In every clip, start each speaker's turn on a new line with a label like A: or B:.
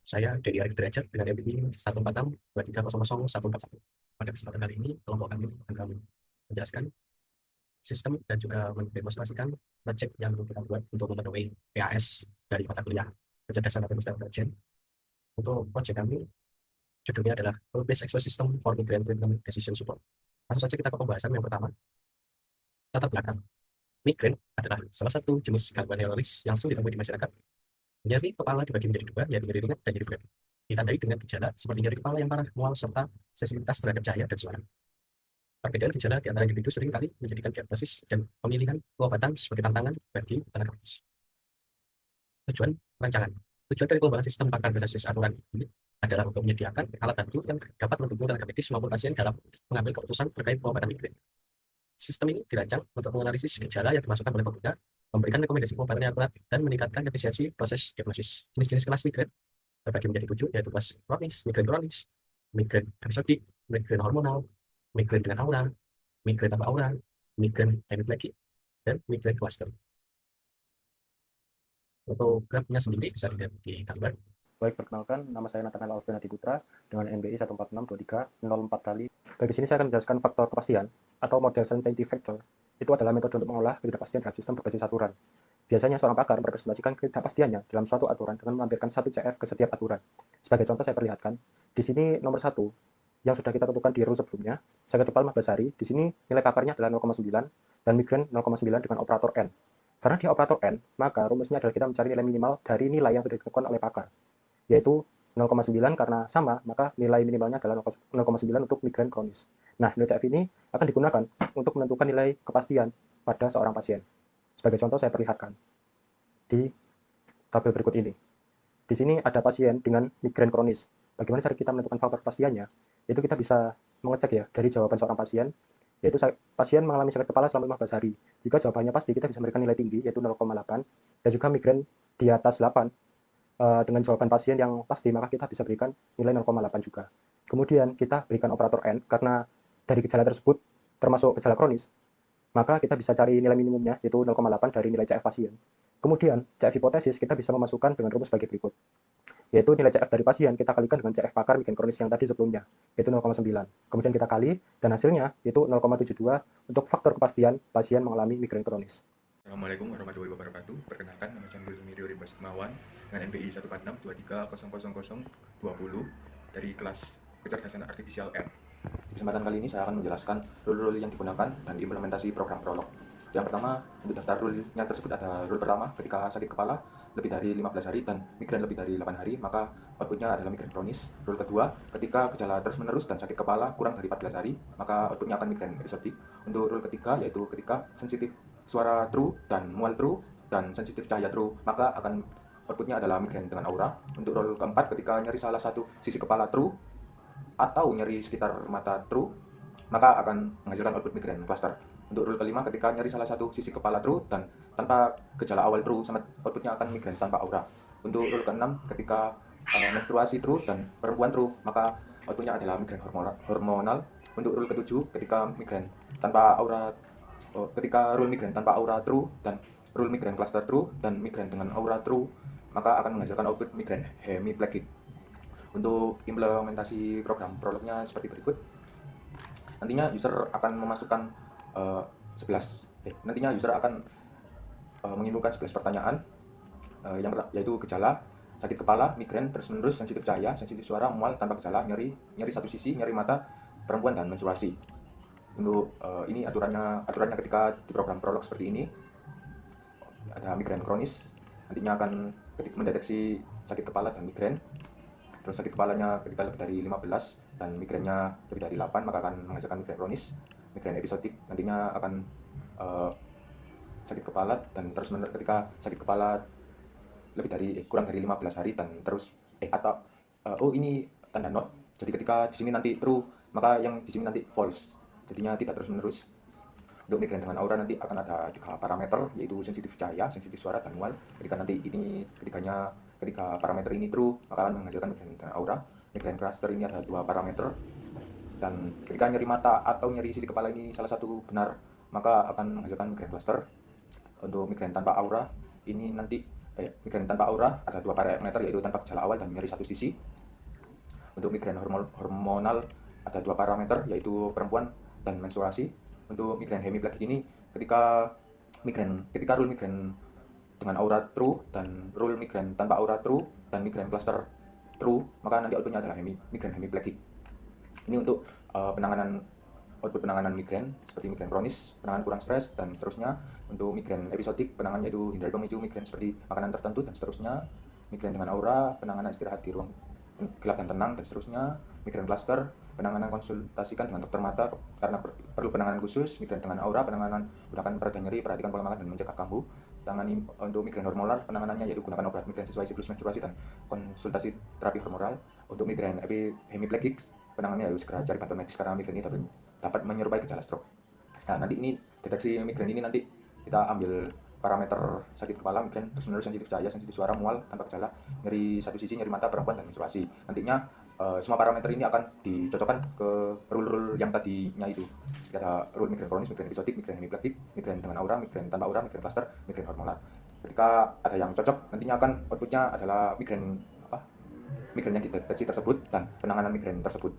A: Saya Dedi Arif Derajat dengan MBI 14623000141. Pada kesempatan kali ini, kelompok kami akan menjelaskan sistem dan juga mendemonstrasikan project yang kita buat untuk memenuhi PAS dari mata kuliah kecerdasan artificial intelligence. Untuk project kami, judulnya adalah Rule Based Expert System for Migraine Treatment Decision Support. Langsung saja kita ke pembahasan yang pertama, latar belakang. Migraine adalah salah satu jenis gangguan neuralis yang sering ditemui di masyarakat. Nyeri kepala dibagi menjadi dua, yaitu nyeri ringan dan nyeri berat. Ditandai dengan gejala seperti nyeri kepala yang parah, mual, serta sensitivitas terhadap cahaya dan suara. Perbedaan gejala di antara individu sering kali menjadikan diagnosis dan pemilihan pengobatan sebagai tantangan bagi tenaga medis. Tujuan rancangan. Tujuan dari pengembangan sistem pakar berbasis aturan ini adalah untuk menyediakan alat bantu yang dapat mendukung tenaga medis maupun pasien dalam mengambil keputusan terkait pengobatan migrain. Sistem ini dirancang untuk menganalisis gejala yang dimasukkan oleh pengguna, memberikan rekomendasi pengobatan yang akurat, dan meningkatkan efisiensi proses diagnosis. Jenis-jenis kelas migrain terbagi menjadi 7, yaitu kelas kronis, migrain episodik, migrain hormonal, migrain dengan aura, migrain tanpa aura, migrain hemiplegic, dan migrain cluster. Untuk grafnya sendiri bisa dilihat di gambar.
B: Baik, perkenalkan, nama saya Nathanael Alvin Hadi Putra dengan NBI 1462304 kali. Bagi sini saya akan menjelaskan faktor kepastian atau model certainty factor. Itu adalah metode untuk mengolah ketidakpastian dalam sistem berbasis aturan. Biasanya seorang pakar merepresentasikan ketidakpastiannya dalam suatu aturan dengan melampirkan satu CF ke setiap aturan. Sebagai contoh saya perlihatkan, di sini nomor 1 yang sudah kita tentukan di rule sebelumnya, sakit kepala 15 hari, di sini nilai pakarnya adalah 0,9 dan migrain 0,9 dengan operator N. Karena di operator N, maka rumusnya adalah kita mencari nilai minimal dari nilai yang sudah ditentukan oleh pakar, yaitu 0,9 karena sama, maka nilai minimalnya adalah 0,9 untuk migrain kronis. Nah, nilai CF ini akan digunakan untuk menentukan nilai kepastian pada seorang pasien. Sebagai contoh saya perlihatkan di tabel berikut ini. Di sini ada pasien dengan migrain kronis. Bagaimana cara kita menentukan faktor kepastiannya? Itu kita bisa mengecek ya dari jawaban seorang pasien, yaitu pasien mengalami sakit kepala selama 15 hari. Jika jawabannya pasti, kita bisa memberikan nilai tinggi, yaitu 0,8, dan juga migrain di atas 8, dengan jawaban pasien yang pasti, maka kita bisa berikan nilai 0,8 juga. Kemudian kita berikan operator N, karena dari gejala tersebut termasuk gejala kronis, maka kita bisa cari nilai minimumnya, yaitu 0,8 dari nilai CF pasien. Kemudian, CF hipotesis kita bisa memasukkan dengan rumus sebagai berikut, yaitu nilai CF dari pasien kita kalikan dengan CF pakar migrain kronis yang tadi sebelumnya, yaitu 0,9. Kemudian kita kali, dan hasilnya yaitu 0,72 untuk faktor kepastian pasien mengalami migrain kronis.
C: Assalamualaikum warahmatullahi wabarakatuh. Perkenalkan, nama saya Nurul Sumirio Rimba Sukmawan dengan NBI 14623000020 dari kelas kecerdasan artifisial R. Di kesempatan kali ini saya akan menjelaskan rule-rule yang digunakan dan implementasi program prolog. Yang pertama, untuk daftar rule-nya tersebut ada rule pertama, ketika sakit kepala lebih dari 15 hari dan migrain lebih dari 8 hari, maka outputnya adalah migrain kronis. Rule kedua, ketika gejala terus-menerus dan sakit kepala kurang dari 14 hari, maka outputnya akan migrain episodik. Untuk rule ketiga, yaitu ketika sensitif suara true dan mual true dan sensitif cahaya true, maka akan outputnya adalah migrain dengan aura. Untuk rule keempat, ketika nyeri salah satu sisi kepala true atau nyeri sekitar mata true, maka akan menghasilkan output migrain cluster. Untuk rule kelima, ketika nyeri salah satu sisi kepala true dan tanpa gejala awal true, sama outputnya akan migrain tanpa aura. Untuk rule keenam, ketika menstruasi true dan perempuan true, maka outputnya adalah migrain hormonal. Untuk rule ketujuh, ketika migrain tanpa aura, ketika rule migrain tanpa aura true dan rule migrain cluster true dan migrain dengan aura true, maka akan menghasilkan output migrain hemiplegic. Untuk implementasi program prolognya seperti berikut. Nantinya user akan memasukkan 11 nantinya user akan mengirimkan 11 pertanyaan, yaitu gejala sakit kepala, migrain terus-menerus, sensitif cahaya, sensitif suara, mual tanpa gejala, nyeri satu sisi, nyeri mata, perempuan, dan menstruasi. Untuk ini aturannya ketika di program prolog seperti ini. Ada migrain kronis, nantinya akan mendeteksi sakit kepala dan migrain. Terus sakit kepalanya ketika lebih dari 15 dan migrainnya lebih dari 8, maka akan menghasilkan migrain kronis. Migrain episodik nantinya akan sakit kepala dan terus ketika sakit kepala lebih dari kurang dari 15 hari dan terus ini tanda not. Jadi ketika di sini nanti true, maka yang di sini nanti false. Jadinya tidak terus menerus. Untuk migrain dengan aura nanti akan ada 3 parameter, yaitu sensitif cahaya, sensitif suara, dan mual. Ketika nanti ini ketika parameter ini true, maka akan menghasilkan migrain dengan aura. Migrain cluster ini ada 2 parameter, dan ketika nyeri mata atau nyeri sisi kepala ini salah satu benar, maka akan menghasilkan migrain cluster. Untuk migrain tanpa aura ini nanti migrain tanpa aura ada 2 parameter, yaitu tanpa gejala awal dan nyeri satu sisi. Untuk migrain hormonal ada 2 parameter, yaitu perempuan dan menstruasi. Untuk migrain hemiplegic ini ketika rule migrain dengan aura true dan rule migrain tanpa aura true dan migrain cluster true, maka nanti outputnya adalah migrain hemiplegic. Ini untuk output penanganan migrain seperti migrain kronis, penanganan kurang stres, dan seterusnya. Untuk migrain episodik, penanganannya itu hindari pemicu migrain seperti makanan tertentu dan seterusnya. Migrain dengan aura, penanganan istirahat di ruang gelap dan tenang, dan seterusnya. Migrain cluster, penanganan konsultasikan dengan dokter mata karena perlu penanganan khusus. Migrain dengan aura, penanganan gunakan pereda nyeri, perhatikan pola makan dan mencegah kambuh. Untuk migrain hormonal, penanganannya yaitu gunakan obat migrain sesuai siklus menstruasi dan konsultasi terapi hormonal. Untuk migrain hemiplegic, penanganannya yaitu segera cari bantuan medis karena migrain ini dapat menyerupai gejala stroke. Nah, nanti ini deteksi migrain ini nanti kita ambil parameter sakit kepala, migrain, terus menerus sensitif cahaya, sensitif suara, mual tanpa gejala, nyeri satu sisi, nyeri mata, perempuan, dan menstruasi. Nantinya semua parameter ini akan dicocokkan ke rule-rule yang tadinya itu. Seperti ada rule migrain kronis, migrain episodik, migrain hemiplegic, migrain dengan aura, migrain tanpa aura, migrain cluster, migrain hormonal. Ketika ada yang cocok, nantinya akan outputnya adalah migrain yang dideteksi tersebut dan penanganan migrain tersebut.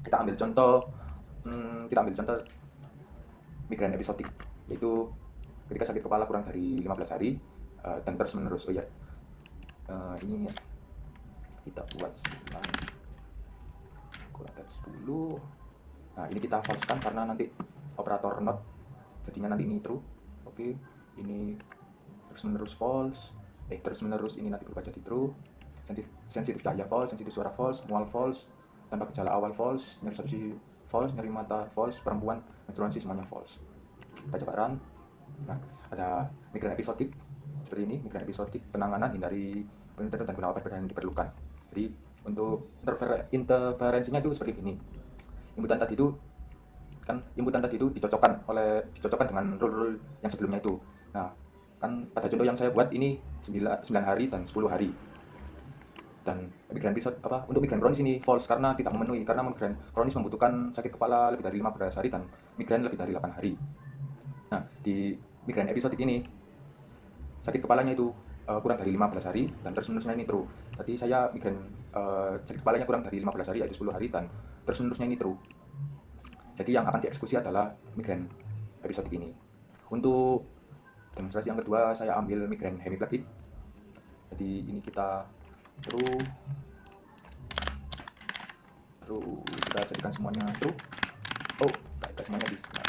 C: Kita ambil contoh migrain episodik, yaitu ketika sakit kepala kurang dari 15 hari dan terus menerus. Ini kita buat attach dulu. Nah, ini kita false-kan karena nanti operator not, jadinya nanti ini true. Oke, ini terus menerus false, terus menerus ini nanti berubah jadi true. Sensitif cahaya false, sensitif suara false, mual false, tanpa gejala awal false, nyeri satu sisi false, nyeri mata false, perempuan, menstruasi semuanya false. Kita coba run. Nah, ada migrain episodik seperti ini. Migrain episodik, penanganan hindari penelitian dan guna obat yang diperlukan. Jadi untuk interferensinya itu seperti ini. Inputan tadi itu dicocokkan dengan rule yang sebelumnya itu. Nah, kan pada contoh yang saya buat ini 9 hari dan 10 hari. Dan untuk migrain kronis ini false karena tidak memenuhi, karena migrain kronis membutuhkan sakit kepala lebih dari 15 hari dan migrain lebih dari 8 hari. Nah, di migrain episodik ini sakit kepalanya itu kurang dari 15 hari dan terus menerusnya ini true. Tadi saya migrain sakit kepalanya kurang dari 15 hari yaitu 10 hari dan terus menerusnya ini true. Jadi yang akan dieksekusi adalah migrain episodik ini. Untuk demonstrasi yang kedua saya ambil migrain hemiplegic. Jadi ini kita true, kita jadikan semuanya true. Kita semuanya di sini.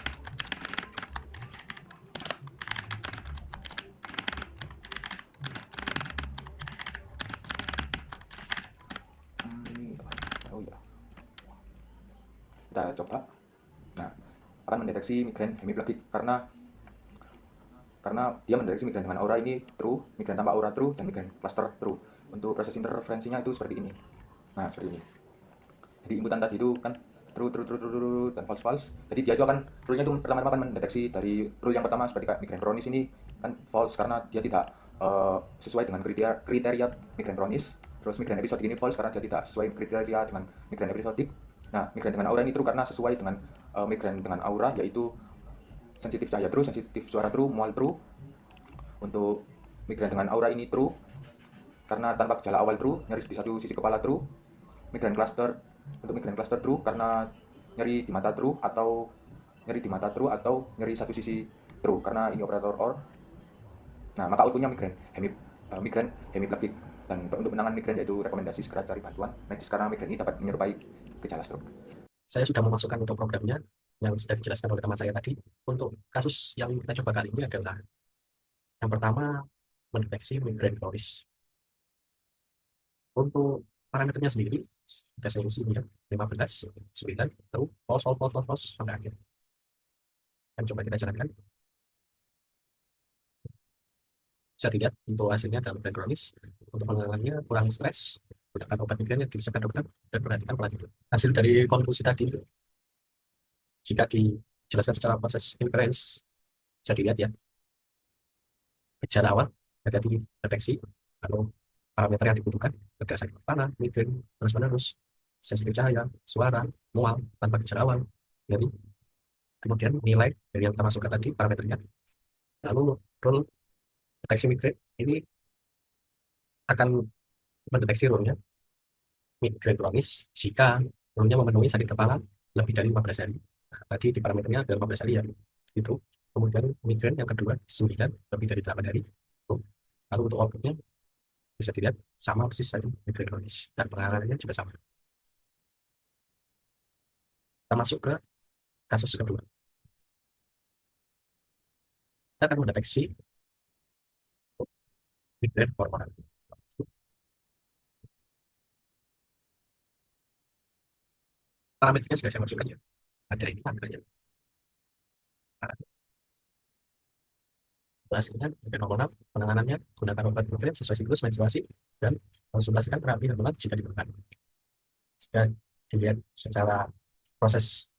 C: Kita coba. Nah, akan mendeteksi migrain hemiplegic karena dia mendeteksi migrain dengan aura ini true, migrain tanpa aura true, dan migrain cluster true. Untuk proses interferensinya itu seperti ini. Nah, seperti ini. Jadi inputan tadi itu kan true dan false. Jadi dia itu akan rule-nya itu pertama-tama akan mendeteksi dari rule yang pertama seperti migrain kronis ini kan false karena dia tidak sesuai dengan kriteria migrain kronis. Terus migrain episodik ini false karena dia tidak sesuai kriteria dengan migrain episodik. Nah, migrain dengan aura ini true karena sesuai dengan migrain dengan aura, yaitu sensitif cahaya true, sensitif suara true, mual true. Untuk migrain dengan aura ini true karena tanpa gejala awal true, nyeri di satu sisi kepala true. Migrain cluster, untuk migrain cluster true karena nyeri di mata true atau nyeri satu sisi true karena ini operator OR. Nah, maka outputnya migrain hemiplegic. Dan untuk penanganan migrain yaitu rekomendasi segera cari bantuan medis karena migrain ini dapat menyerupai gejala stroke.
A: Saya sudah memasukkan untuk programnya yang sudah dijelaskan oleh teman saya tadi. Untuk kasus yang kita coba kali ini adalah yang pertama mendeteksi migrain kronis. Untuk parameternya sendiri sudah saya isi ya, 15, 9, true, false sampai akhir. Dan coba kita jalankan. Bisa dilihat untuk hasilnya dalam migrain kronis. Untuk penanganannya kurang stres, gunakan obat migrain yang diresepkan dokter, dan perhatikan pola tidur. Hasil dari konklusi tadi itu, jika dijelaskan secara proses inference, bisa dilihat ya, gejala awal ada di deteksi atau parameter yang dibutuhkan berdasarkan kepala, migrain, terus-menerus, sensitif cahaya, suara, mual, tanpa gejala awal, jadi kemudian nilai dari yang kita masukkan tadi parameternya, lalu rule deteksi migrain ini akan mendeteksi rule-nya migrain kronis jika rule-nya memenuhi sakit kepala lebih dari 15 hari. Nah, tadi di parameternya ada 15 hari ya. Itu. Kemudian migrain yang kedua 9 lebih dari 8 hari. Tuh. Lalu untuk outputnya bisa dilihat sama persis tadi migrain kronis dan penanganannya juga sama. Kita masuk ke kasus kedua. Kita akan mendeteksi migrain korporat. Parameternya sudah saya masukkan ya. Ada ini angkanya. Nah, hasilnya migrain hormonal, penanganannya gunakan obat migrain sesuai siklus menstruasi dan konsultasikan terapi hormonal jika diperlukan. Jika dilihat secara proses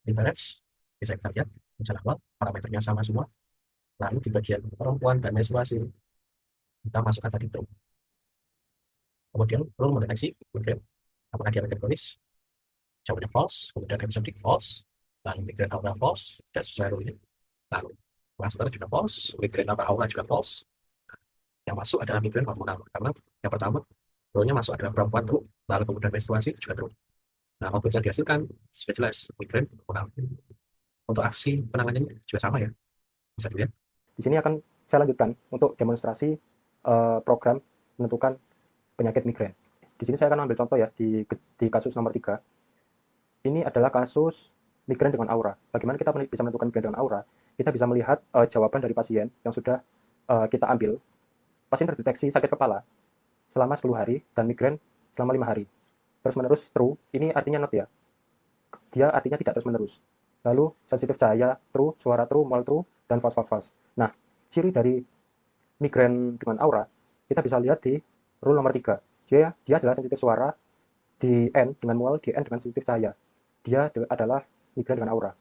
A: interest, bisa kita lihat gejala awal, parameternya sama semua. Lalu di bagian perempuan dan menstruasi, kita masukkan tadi itu. Kemudian perlu mendeteksi migrain, apakah dia migrain kronis, jawabnya false, kemudian episodik false, lalu migrain aura false, tidak sesuai rule-nya. Lalu cluster juga false, migrain aura juga false. Yang masuk adalah migrain hormonal, karena yang pertama, rule-nya masuk adalah perempuan true, lalu kemudian menstruasi juga true. Nah, output yang dihasilkan sudah jelas, migrain hormonal. Untuk aksi penanganannya juga sama ya, bisa dilihat.
B: Di sini akan saya lanjutkan untuk demonstrasi program menentukan penyakit migrain. Di sini saya akan ambil contoh ya di kasus nomor 3. Ini adalah kasus migrain dengan aura. Bagaimana kita bisa menentukan migrain dengan aura? Kita bisa melihat jawaban dari pasien yang sudah kita ambil. Pasien terdeteksi sakit kepala selama 10 hari dan migrain selama 5 hari. Terus-menerus true, ini artinya not ya. Dia artinya tidak terus-menerus. Lalu sensitif cahaya true, suara true, mol true, dan false. Nah, ciri dari migrain dengan aura, kita bisa lihat di rule nomor 3. Dia adalah sensitif suara di N dengan mual, di N dengan sensitif cahaya. Dia adalah migrain dengan aura.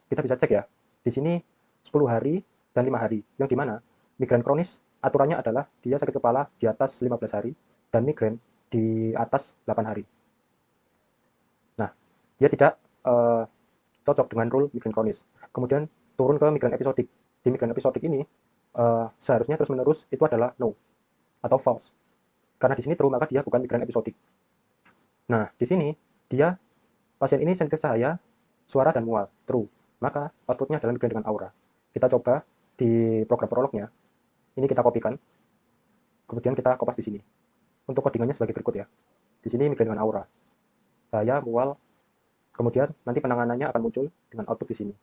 B: Kita bisa cek ya, di sini 10 hari dan 5 hari, yang dimana migrain kronis aturannya adalah dia sakit kepala di atas 15 hari dan migrain di atas 8 hari. Nah, dia tidak cocok dengan rule migrain kronis. Kemudian turun ke migrain episodik. Di migrain episodik ini, seharusnya terus-menerus itu adalah no atau false. Karena di sini true, maka dia bukan migrain episodik. Nah, di sini dia pasien ini sensitif cahaya, suara, dan mual, true. Maka outputnya adalah migrain dengan aura. Kita coba di program prolognya. Ini kita kopikan. Kemudian kita kopas di sini. Untuk codingannya sebagai berikut ya. Di sini migrain dengan aura. Cahaya, mual, kemudian nanti penanganannya akan muncul dengan output di sini.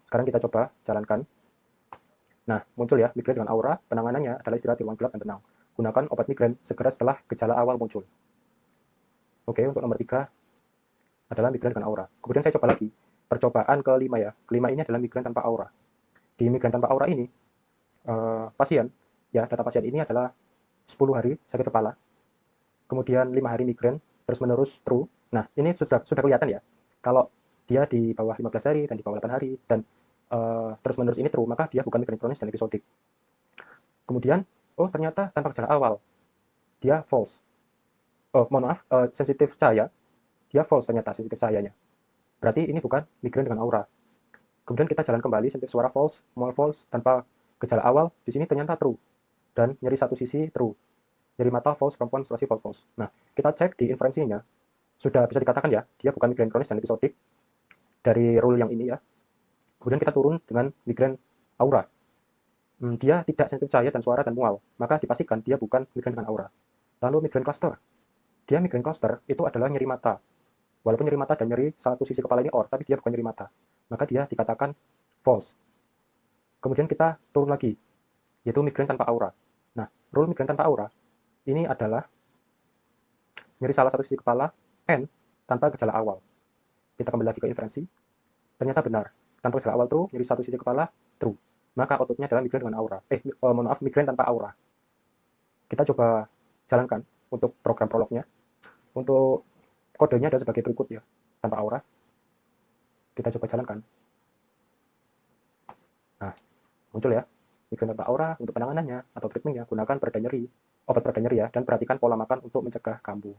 B: Sekarang kita coba jalankan. Nah, muncul ya, migrain dengan aura, penanganannya adalah istirahat di ruang gelap dan tenang. Gunakan obat migrain segera setelah gejala awal muncul. Oke, untuk nomor 3 adalah migrain dengan aura. Kemudian saya coba lagi, percobaan kelima ya. Kelima ini adalah migrain tanpa aura. Di migrain tanpa aura ini, pasien, ya data pasien ini adalah 10 hari sakit kepala, kemudian 5 hari migrain, terus-menerus true. Nah, ini sudah kelihatan ya, kalau dia di bawah 15 hari dan di bawah 8 hari, dan terus-menerus ini true, maka dia bukan migrain kronis dan episodik. Kemudian, oh ternyata tanpa gejala awal, dia false. Oh, mohon maaf, sensitif cahaya, dia false ternyata sensitif cahayanya. Berarti ini bukan migrain dengan aura. Kemudian kita jalan kembali, sensitif suara false, mual false, tanpa gejala awal, di sini ternyata true. Dan nyeri satu sisi true. Nyeri mata false, perempuan menstruasi false. Nah, kita cek di inferensinya, sudah bisa dikatakan ya, dia bukan migrain kronis dan episodik dari rule yang ini ya. Kemudian kita turun dengan migrain aura. Dia tidak sensitif cahaya dan suara dan mual, maka dipastikan dia bukan migrain dengan aura. Lalu migrain cluster. Dia migrain cluster itu adalah nyeri mata. Walaupun nyeri mata dan nyeri satu sisi kepala ini or, tapi dia bukan nyeri mata. Maka dia dikatakan false. Kemudian kita turun lagi, yaitu migrain tanpa aura. Nah, rule migrain tanpa aura ini adalah nyeri salah satu sisi kepala N tanpa gejala awal. Kita kembali lagi ke inferensi. Ternyata benar. Tanpa gejala awal true, nyeri satu sisi kepala true. Maka outputnya adalah migrain dengan aura. Mohon maaf, migrain tanpa aura. Kita coba jalankan untuk program prolognya. Untuk kodenya ada sebagai berikut ya, tanpa aura. Kita coba jalankan. Nah, muncul ya, migrain tanpa aura. Untuk penanganannya atau treatmentnya, gunakan pereda nyeri, obat pereda nyeri ya, dan perhatikan pola makan untuk mencegah kambuh.